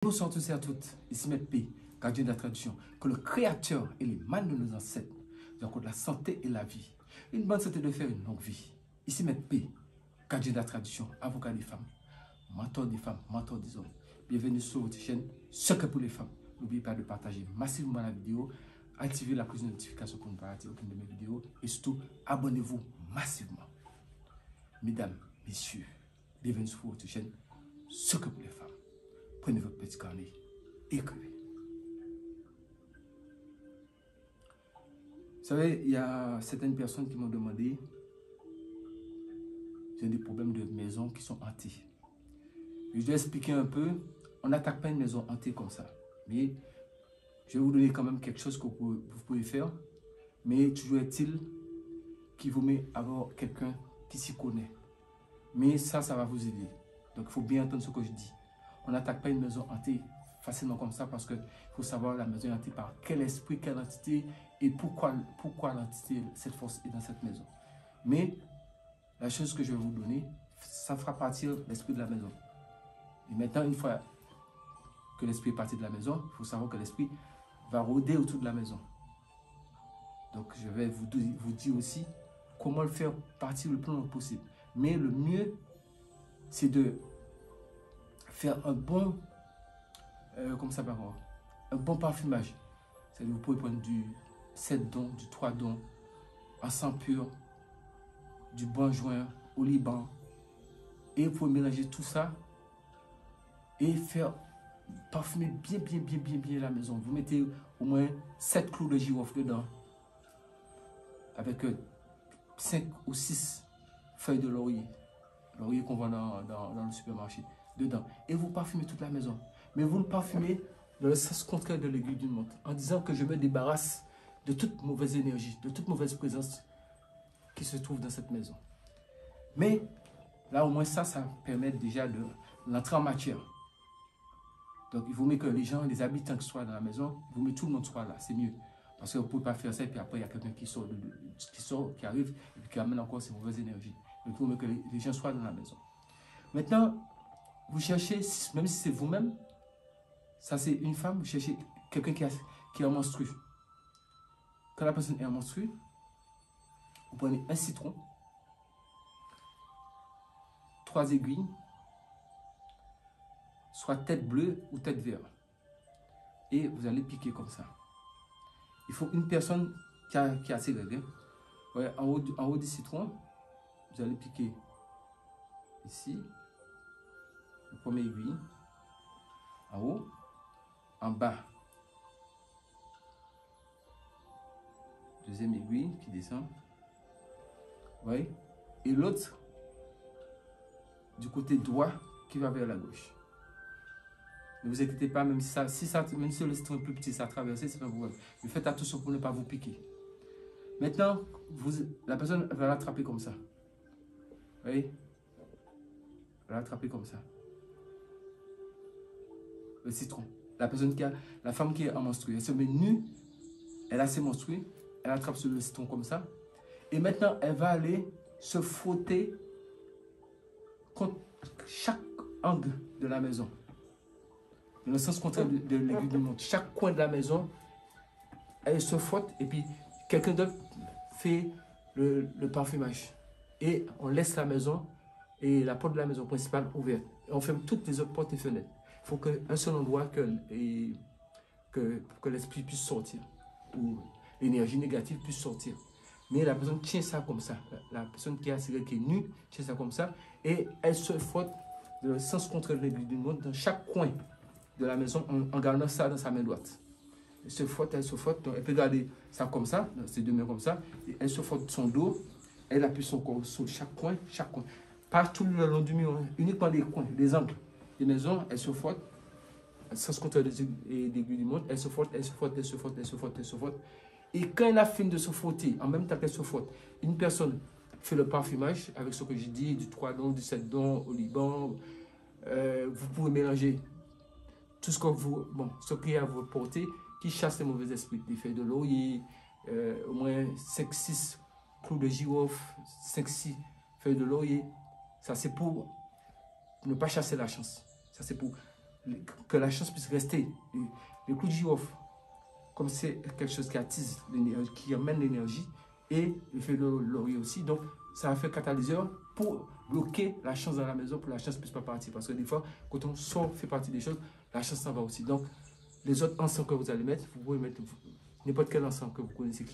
Bonsoir à tous et à toutes, ici Maître P, gardien de la tradition, que le Créateur et les mânes de nos ancêtres nous accordent la santé et la vie, une bonne santé de faire une longue vie. Ici Maître P, gardien de la tradition, avocat des femmes, mentor des femmes, mentor des hommes. Bienvenue sur votre chaîne Secret pour les femmes. N'oubliez pas de partager massivement la vidéo, activer la cloche de notification pour ne pas rater aucune de mes vidéos et surtout abonnez-vous massivement. Mesdames, messieurs, bienvenue sur votre chaîne Secret pour les femmes. Prenez votre petit carnet, écrivez. Vous savez, il y a certaines personnes qui m'ont demandé, j'ai des problèmes de maisons qui sont hantées. Je dois expliquer un peu, on n'attaque pas une maison hantée comme ça. Mais je vais vous donner quand même quelque chose que vous pouvez faire. Mais toujours est-il qu'il vaut mieux avoir quelqu'un qui s'y connaît. Mais ça va vous aider. Donc il faut bien entendre ce que je dis. On n'attaque pas une maison hantée facilement comme ça parce qu'il faut savoir la maison est hantée par quel esprit, quelle entité et pourquoi l'entité, cette force est dans cette maison. Mais la chose que je vais vous donner, ça fera partir l'esprit de la maison. Et maintenant, une fois que l'esprit est parti de la maison, il faut savoir que l'esprit va rôder autour de la maison. Donc je vais vous dire aussi comment le faire partir le plus longtemps possible. Mais le mieux, c'est de faire un bon, un bon parfumage. C'est-à-dire vous pouvez prendre du 7 dons, du 3 dons, un sang pur, du bon joint au Liban. Et vous pouvez mélanger tout ça et faire parfumer bien la maison. Vous mettez au moins 7 clous de girofle dedans. Avec 5 ou 6 feuilles de laurier. Laurier qu'on vend dans le supermarché. Dedans. Et vous parfumez toute la maison. Mais vous le parfumez dans le sens contraire de l'aiguille d'une montre. En disant que je me débarrasse de toute mauvaise énergie, de toute mauvaise présence qui se trouve dans cette maison. Mais là au moins ça permet déjà de l'entrer en matière. Donc il vaut mieux que les gens, les habitants qui soient dans la maison, il vaut mieux que tout le monde soit là. C'est mieux. Parce que vous ne pouvez pas faire ça et puis après il y a quelqu'un qui sort, qui arrive et qui amène encore ces mauvaises énergies. Donc il vaut mieux que les gens soient dans la maison. Maintenant, vous cherchez, même si c'est vous-même, ça c'est une femme, vous cherchez quelqu'un qui est en menstru. Quand la personne est en menstru, vous prenez un citron, 3 aiguilles, soit tête bleue ou tête verte. Et vous allez piquer comme ça. Il faut une personne qui a assez règles. Ouais, en haut du citron, vous allez piquer ici. Le premier aiguille, en haut, en bas, deuxième aiguille qui descend, oui, et l'autre du côté droit qui va vers la gauche. Ne vous inquiétez pas, même si le citron est plus petit, ça a traversé, c'est pas vous. Mais faites attention pour ne pas vous piquer. Maintenant, la personne va l'attraper comme ça. Oui, elle va l'attraper comme ça. Le citron. La femme qui est en menstruée, elle se met nue, elle a ses menstrues, elle attrape sur le citron comme ça. Et maintenant, elle va aller se frotter contre chaque angle de la maison. Dans le sens contraire de l'aiguille du montre. Chaque coin de la maison, elle se frotte et puis quelqu'un d'autre fait le parfumage. Et on laisse la maison et la porte de la maison principale ouverte. Et on ferme toutes les autres portes et fenêtres. Il faut qu'un seul endroit que l'esprit puisse sortir, ou l'énergie négative puisse sortir. Mais la personne tient ça comme ça. La personne qui est nue tient ça comme ça. Et elle se frotte dans le sens contraire de l'aiguille d'une montre dans chaque coin de la maison en gardant ça dans sa main droite. Elle se frotte. Donc elle peut garder ça comme ça, dans ses deux mains comme ça. Et elle se frotte son dos. Elle appuie son corps sur chaque coin. Pas tout le long du mur, hein, uniquement les coins, les angles. Les maisons, elles se frottent, sans se compter des aiguilles du monde, elles se frottent. Et quand elle a fini de se frotter, en même temps qu'elle se frotte, une personne fait le parfumage avec ce que j'ai dit, du 3 dons, du 7 dons au Liban. Vous pouvez mélanger tout ce qui est à votre portée, qui chasse les mauvais esprits, des feuilles de laurier, au moins 5-6 clous de girofle, 5-6 feuilles de laurier. Ça c'est pour ne pas chasser la chance. Ça, c'est pour que la chance puisse rester. Les clous de girofle, comme c'est quelque chose qui attise l'énergie, qui amène l'énergie, et le feuille de laurier aussi. Donc, ça a fait catalyseur pour bloquer la chance dans la maison, pour que la chance ne puisse pas partir. Parce que des fois, quand on sort, fait partie des choses, la chance s'en va aussi. Donc, les autres encens que vous allez mettre, vous pouvez mettre n'importe quel encens que vous connaissez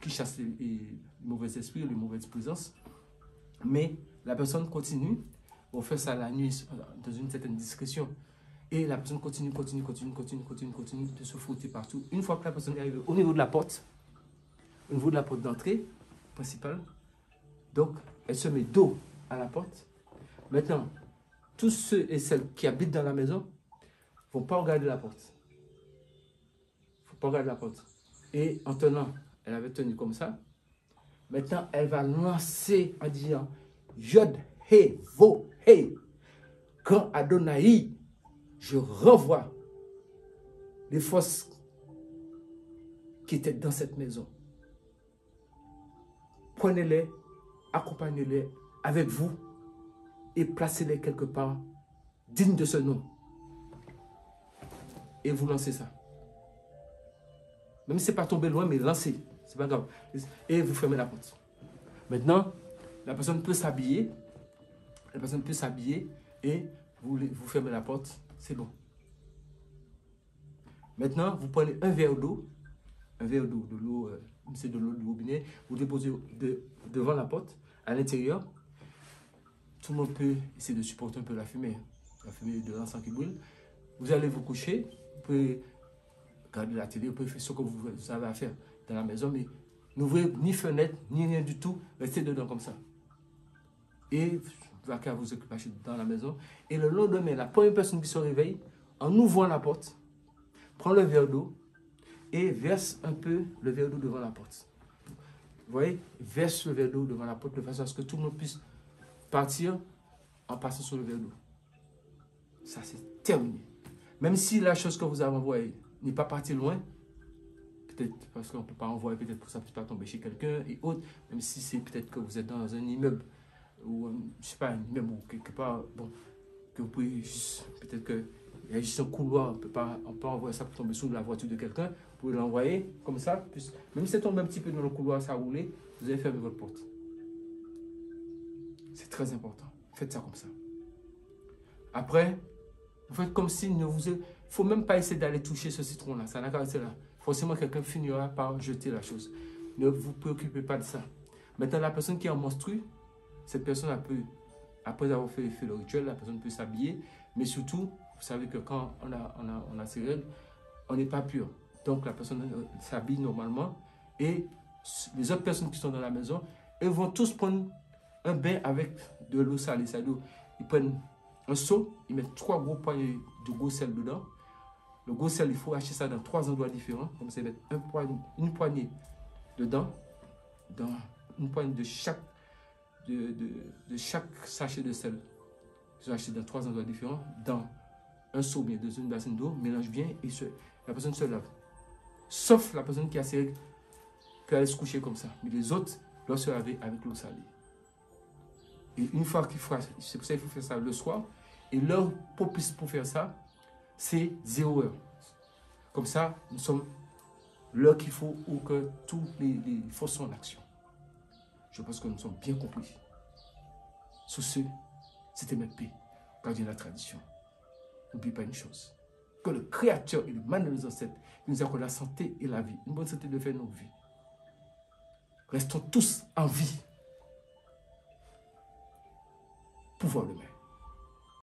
qui chasse les mauvais esprits, les mauvaises présences. Mais la personne continue, on fait ça la nuit dans une certaine discrétion. Et la personne continue de se frotter partout. Une fois que la personne est arrivée au niveau de la porte, d'entrée principale, donc elle se met dos à la porte. Maintenant, tous ceux et celles qui habitent dans la maison ne vont pas regarder la porte. Il ne faut pas regarder la porte. Et en tenant, elle avait tenu comme ça. Maintenant, elle va lancer en disant Yod, He, Vo, He. Quand Adonai, je renvoie les forces qui étaient dans cette maison. Prenez-les, accompagnez-les avec vous et placez-les quelque part digne de ce nom. Et vous lancez ça. Même si ce n'est pas tombé loin, mais lancez. C'est pas grave. Et vous fermez la porte. Maintenant, la personne peut s'habiller. La personne peut s'habiller et vous fermez la porte. C'est bon. Maintenant, vous prenez un verre d'eau. Un verre d'eau, de l'eau, c'est de l'eau du robinet. Vous déposez devant la porte, à l'intérieur. Tout le monde peut essayer de supporter un peu la fumée de l'encens qui brûle. Vous allez vous coucher. Vous pouvez regarder la télé. Vous pouvez faire ce que vous avez à faire dans la maison. Mais n'ouvrez ni fenêtre, ni rien du tout. Restez dedans comme ça. Et vous avez qu'à vous occuper dans la maison. Et le lendemain, la première personne qui se réveille, en ouvrant la porte, prend le verre d'eau et verse un peu le verre d'eau devant la porte. Vous voyez, verse le verre d'eau devant la porte de façon à ce que tout le monde puisse partir en passant sur le verre d'eau. Ça, c'est terminé. Même si la chose que vous avez envoyée n'est pas partie loin, peut-être parce qu'on ne peut pas envoyer, peut-être que ça ne puisse pas tomber chez quelqu'un et autres, même si c'est peut-être que vous êtes dans un immeuble, ou je ne sais pas, un immeuble ou quelque part, bon, que vous pouvez juste, peut-être qu'il y a juste un couloir, on peut envoyer ça pour tomber sous la voiture de quelqu'un, vous pouvez l'envoyer comme ça, puis, même si ça tombe un petit peu dans le couloir, ça a roulé, vous allez fermer votre porte. C'est très important. Faites ça comme ça. Après, vous faites comme s'il ne vous... Il ne faut même pas essayer d'aller toucher ce citron-là. Ça n'a qu'à rester là. Forcément, quelqu'un finira par jeter la chose. Ne vous préoccupez pas de ça. Maintenant, la personne qui est en menstrue, cette personne, après avoir fait le rituel, la personne peut s'habiller. Mais surtout, vous savez que quand on a ces règles, on n'est pas pur. Donc, la personne s'habille normalement. Et les autres personnes qui sont dans la maison, elles vont tous prendre un bain avec de l'eau salée. Ils prennent un seau, ils mettent 3 gros poignées de gros sel dedans. Le gros sel, il faut acheter ça dans 3 endroits différents. Comme ça, ils mettent une poignée dedans, dans une poignée de chaque sachet de sel. Ils ont acheté dans 3 endroits différents, dans un seau bien, dans une bassine d'eau, mélange bien et la personne se lave. Sauf la personne qui a ses règles, peut aller se coucher comme ça. Mais les autres doivent se laver avec l'eau salée. Et une fois qu'il faut, c'est pour ça qu'il faut faire ça le soir. Et l'heure propice pour faire ça, c'est 0 heure. Comme ça, nous sommes l'heure qu'il faut ou que tous les forces sont en action. Je pense que nous sommes bien compris. Sur ce, c'était MP, gardien de la tradition. N'oubliez pas une chose, que le Créateur et le mal de nos ancêtres nous accorde la santé et la vie, une bonne santé de faire nos vies. Restons tous en vie. Pouvoir le maître.